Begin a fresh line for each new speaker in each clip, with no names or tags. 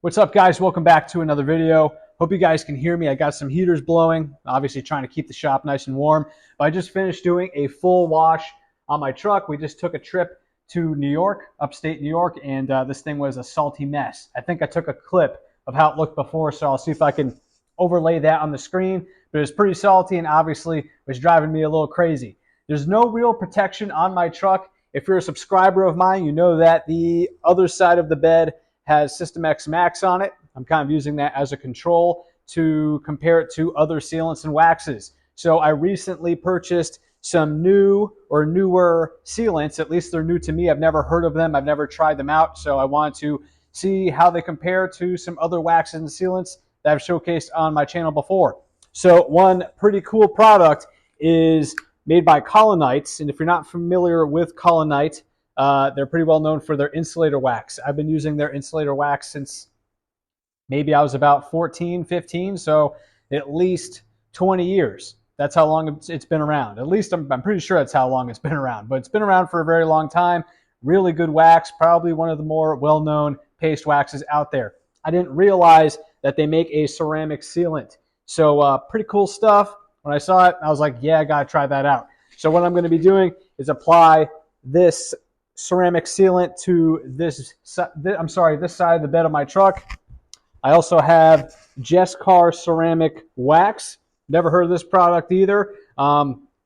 What's up, guys? Welcome back to another video. Hope you guys can hear me. I got some heaters blowing, obviously trying to keep the shop nice and warm. But I just finished doing a full wash on my truck. We just took a trip to New York, upstate New York, and this thing was a salty mess. I think I took a clip of how it looked before, so I'll see if I can overlay that on the screen. But it was pretty salty and obviously was driving me a little crazy. There's no real protection on my truck. If you're a subscriber of mine, you know that the other side of the bed has System X Max on it. I'm kind of using that as a control to compare it to other sealants and waxes. So I recently purchased some new or newer sealants. At least they're new to me. I've never heard of them. I've never tried them out. So I wanted to see how they compare to some other waxes and sealants that I've showcased on my channel before. So one pretty cool product is made by Collinite. And if you're not familiar with Collinite, they're pretty well known for their insulator wax. I've been using their insulator wax since maybe I was about 14, 15, so at least 20 years. That's how long it's been around. At least I'm pretty sure that's how long it's been around, but it's been around for a very long time. Really good wax, probably one of the more well-known paste waxes out there. I didn't realize that they make a ceramic sealant. So pretty cool stuff. When I saw it, I was like, yeah, I gotta try that out. So what I'm gonna be doing is apply this ceramic sealant to this side of the bed of my truck. I also have Jescar Ceramic Wax. Never heard of this product either.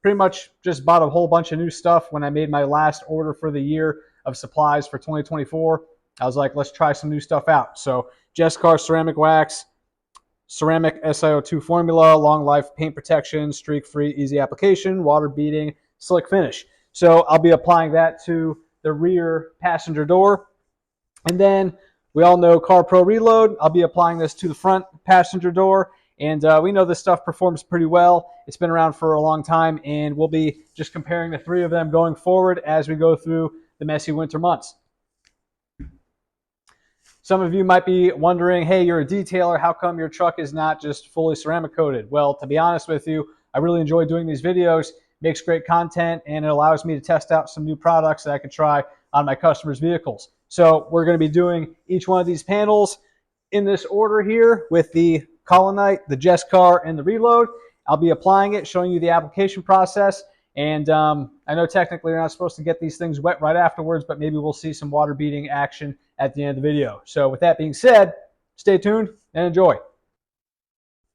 Pretty much just bought a whole bunch of new stuff when I made my last order for the year of supplies for 2024. I was like, let's try some new stuff out. So Jescar Ceramic Wax, ceramic SiO2 formula, long life paint protection, streak-free, easy application, water beading, slick finish. So I'll be applying that to the rear passenger door. And then we all know CarPro Reload. I'll be applying this to the front passenger door. And we know this stuff performs pretty well. It's been around for a long time, and we'll be just comparing the three of them going forward as we go through the messy winter months. Some of you might be wondering, hey, you're a detailer. How come your truck is not just fully ceramic coated? Well, to be honest with you, I really enjoy doing these videos. Makes great content, and it allows me to test out some new products that I can try on my customers' vehicles. So we're going to be doing each one of these panels in this order here with the Collinite, the Jescar, and the Reload. I'll be applying it, showing you the application process. And I know technically you're not supposed to get these things wet right afterwards, but maybe we'll see some water beading action at the end of the video. So with that being said, stay tuned and enjoy.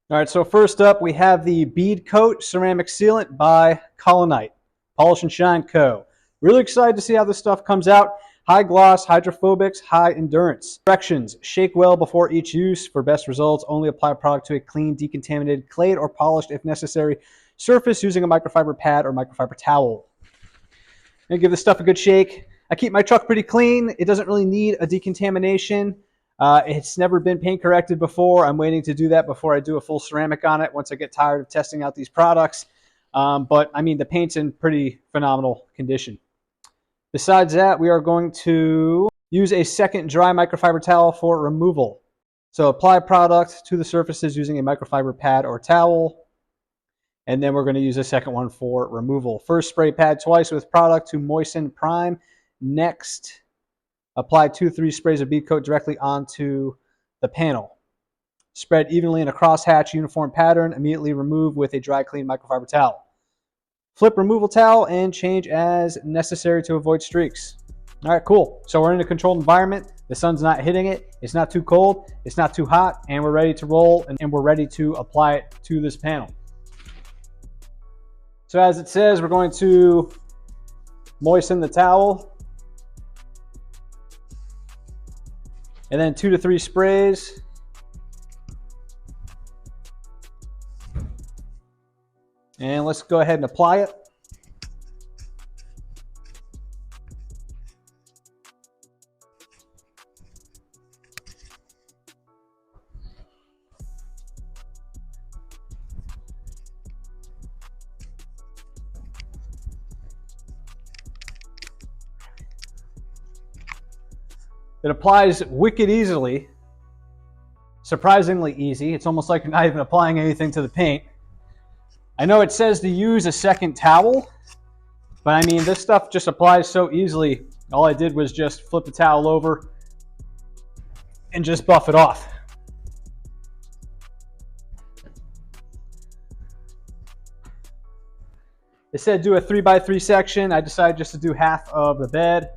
All right, so first up, we have the Bead Coat Ceramic Sealant by Collinite, Polish and Shine Co. Really excited to see how this stuff comes out. High gloss, hydrophobics, high endurance. Directions: shake well before each use. For best results, only apply product to a clean, decontaminated, clayed, or polished, if necessary, surface using a microfiber pad or microfiber towel. I'm gonna give this stuff a good shake. I keep my truck pretty clean. It doesn't really need a decontamination. It's never been paint corrected before. I'm waiting to do that before I do a full ceramic on it once I get tired of testing out these products. But I mean, the paint's in pretty phenomenal condition. Besides that, we are going to use a second dry microfiber towel for removal. So apply product to the surfaces using a microfiber pad or towel. And then we're going to use a second one for removal. First, spray pad twice with product to moisten, prime. Next, apply 2-3 sprays of bead coat directly onto the panel. Spread evenly in a crosshatch uniform pattern. Immediately remove with a dry clean microfiber towel. Flip removal towel and change as necessary to avoid streaks. All right, cool. So we're in a controlled environment. The sun's not hitting it. It's not too cold. It's not too hot. And we're ready to roll, and we're ready to apply it to this panel. So as it says, we're going to moisten the towel. And then 2 to 3 sprays. And let's go ahead and apply it. It applies wicked easily, surprisingly easy. It's almost like you're not even applying anything to the paint. I know it says to use a second towel, but I mean, this stuff just applies so easily. All I did was just flip the towel over and just buff it off. It said do a 3x3 section. I decided just to do half of the bed.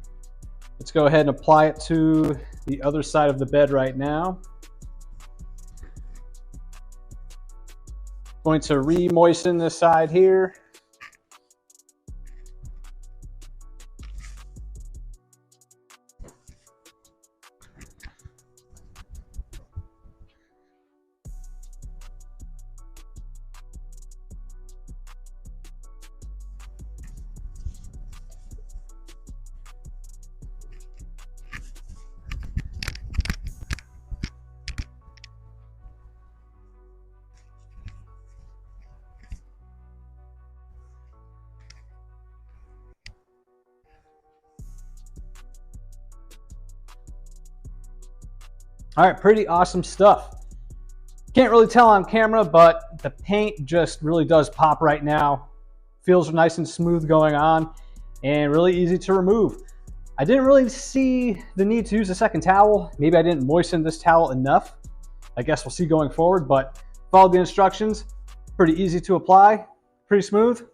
Let's go ahead and apply it to the other side of the bed right now. Going to re-moisten this side here. All right, pretty awesome stuff. Can't really tell on camera, but the paint just really does pop right now. Feels nice and smooth going on and really easy to remove. I didn't really see the need to use a second towel. Maybe I didn't moisten this towel enough. I guess we'll see going forward, but follow the instructions. Pretty easy to apply, pretty smooth.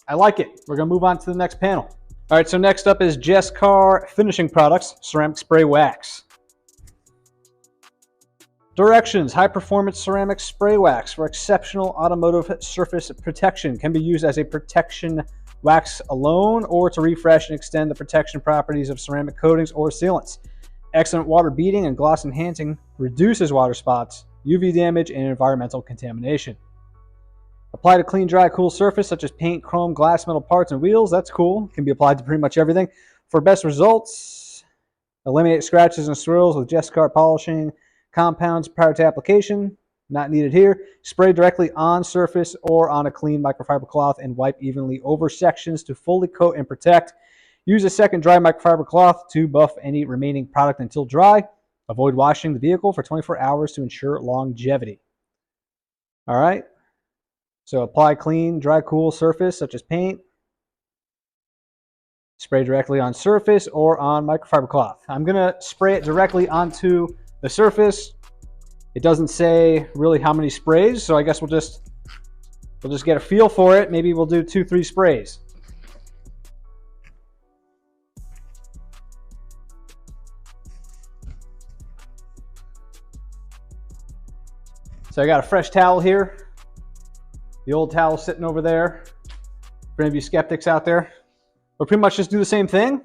I like it. We're gonna move on to the next panel. All right, so next up is Jescar Finishing Products Ceramic Spray Wax. Directions: high performance ceramic spray wax for exceptional automotive surface protection. Can be used as a protection wax alone or to refresh and extend the protection properties of ceramic coatings or sealants. Excellent water beading and gloss enhancing, reduces water spots, UV damage, and environmental contamination. Apply to clean, dry, cool surface such as paint, chrome, glass, metal parts, and wheels. That's cool. Can be applied to pretty much everything. For best results, eliminate scratches and swirls with Jescar polishing compounds prior to application. Not needed here. Spray directly on surface or on a clean microfiber cloth and wipe evenly over sections to fully coat and protect. Use a second dry microfiber cloth to buff any remaining product until dry. Avoid washing the vehicle for 24 hours to ensure longevity. All right. So apply clean, dry, cool surface such as paint. Spray directly on surface or on microfiber cloth. I'm going to spray it directly onto the surface. It doesn't say really how many sprays, so I guess we'll just get a feel for it. Maybe we'll do 2-3 sprays. So I got a fresh towel here. The old towel sitting over there. For any of you skeptics out there, we'll pretty much just do the same thing.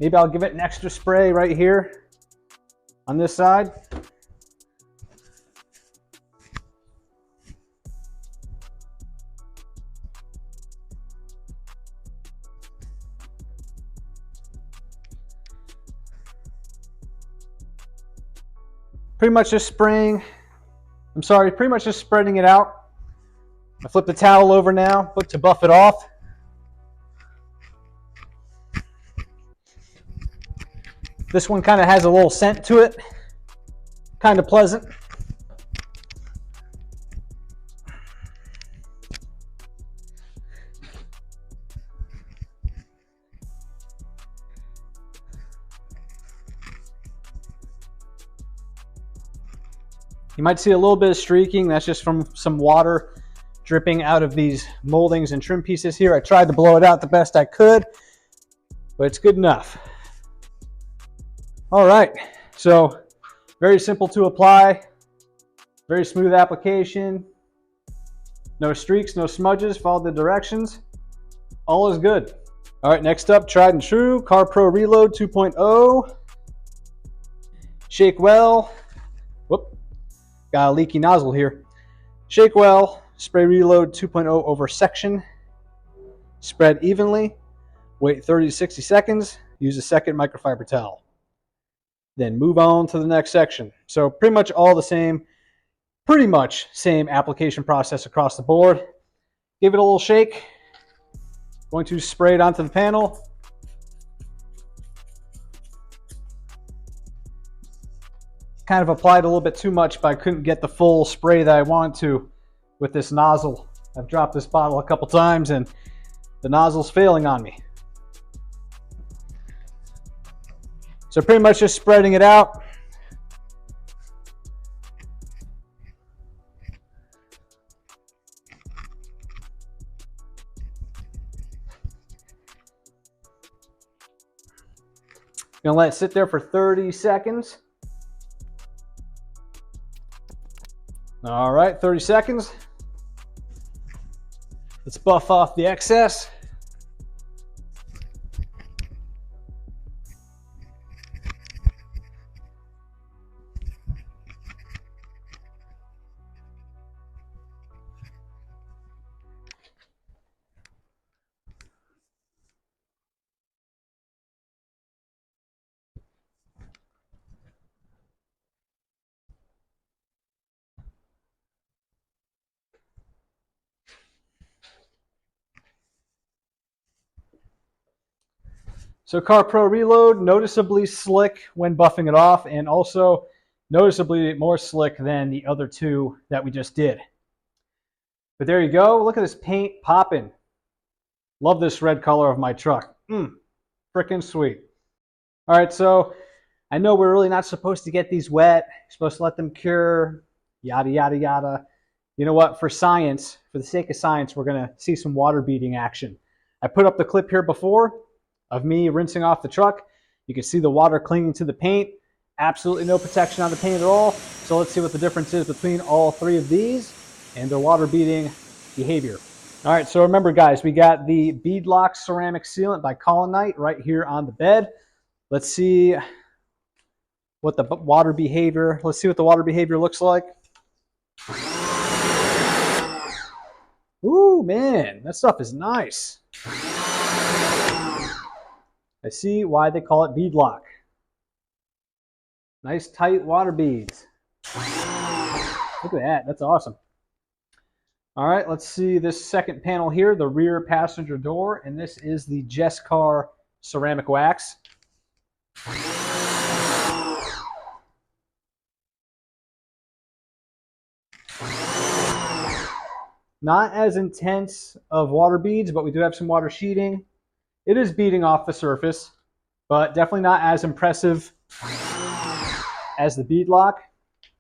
Maybe I'll give it an extra spray right here on this side. Pretty much just spraying, pretty much just spreading it out. I flip the towel over now, look to buff it off. This one kind of has a little scent to it, kind of pleasant. You might see a little bit of streaking. That's just from some water dripping out of these moldings and trim pieces here. I tried to blow it out the best I could, but it's good enough. All right, so very simple to apply, very smooth application, no streaks, no smudges, follow the directions, all is good. All right, next up, tried and true, CarPro Reload 2.0. Shake well, whoop, got a leaky nozzle here. Shake well, spray Reload 2.0 over section, spread evenly, wait 30 to 60 seconds, use a second microfiber towel. Then move on to the next section. So pretty much all the same, pretty much same application process across the board. Give it a little shake. Going to spray it onto the panel. Kind of applied a little bit too much, but I couldn't get the full spray that I wanted to with this nozzle. I've dropped this bottle a couple times and the nozzle's failing on me. So pretty much just spreading it out. Gonna let it sit there for 30 seconds. All right, 30 seconds. Let's buff off the excess. So CarPro Reload, noticeably slick when buffing it off, and also noticeably more slick than the other two that we just did. But there you go. Look at this paint popping. Love this red color of my truck. Freaking sweet. All right, so I know we're really not supposed to get these wet. You're supposed to let them cure, yada, yada, yada. You know what? For science, for the sake of science, we're going to see some water beading action. I put up the clip here before of me rinsing off the truck. You can see the water clinging to the paint. Absolutely no protection on the paint at all. So let's see what the difference is between all three of these and their water beading behavior. All right, so remember guys, we got the Beadlock Ceramic Sealant by Collinite right here on the bed. Let's see what the water behavior, looks like. Ooh, man, that stuff is nice. I see why they call it beadlock. Nice tight water beads. Look at that, that's awesome. All right, let's see this second panel here, the rear passenger door, and this is the Jescar Ceramic Wax. Not as intense of water beads, but we do have some water sheeting. It is beading off the surface, but definitely not as impressive as the beadlock.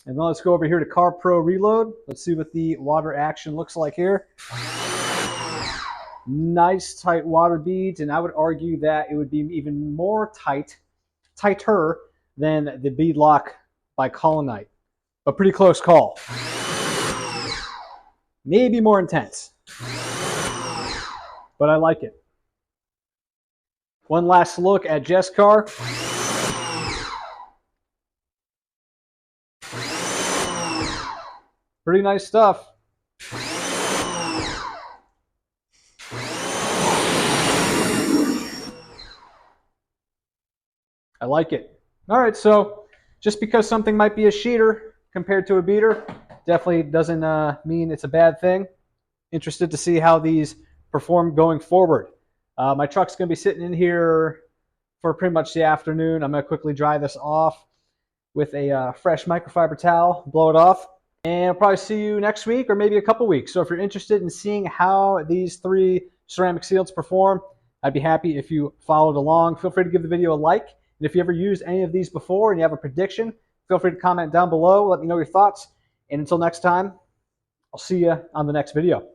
And then let's go over here to CarPro Reload. Let's see what the water action looks like here. Nice tight water beads, and I would argue that it would be even more tighter than the beadlock by Collinite. A pretty close call. Maybe more intense, but I like it. One last look at Jescar. Pretty nice stuff. I like it. All right, so just because something might be a sheeter compared to a beater, definitely doesn't mean it's a bad thing. Interested to see how these perform going forward. My truck's going to be sitting in here for pretty much the afternoon. I'm going to quickly dry this off with a fresh microfiber towel, blow it off, and I'll probably see you next week or maybe a couple weeks. So if you're interested in seeing how these three ceramic sealants perform, I'd be happy if you followed along. Feel free to give the video a like. And if you ever used any of these before and you have a prediction, feel free to comment down below. Let me know your thoughts. And until next time, I'll see you on the next video.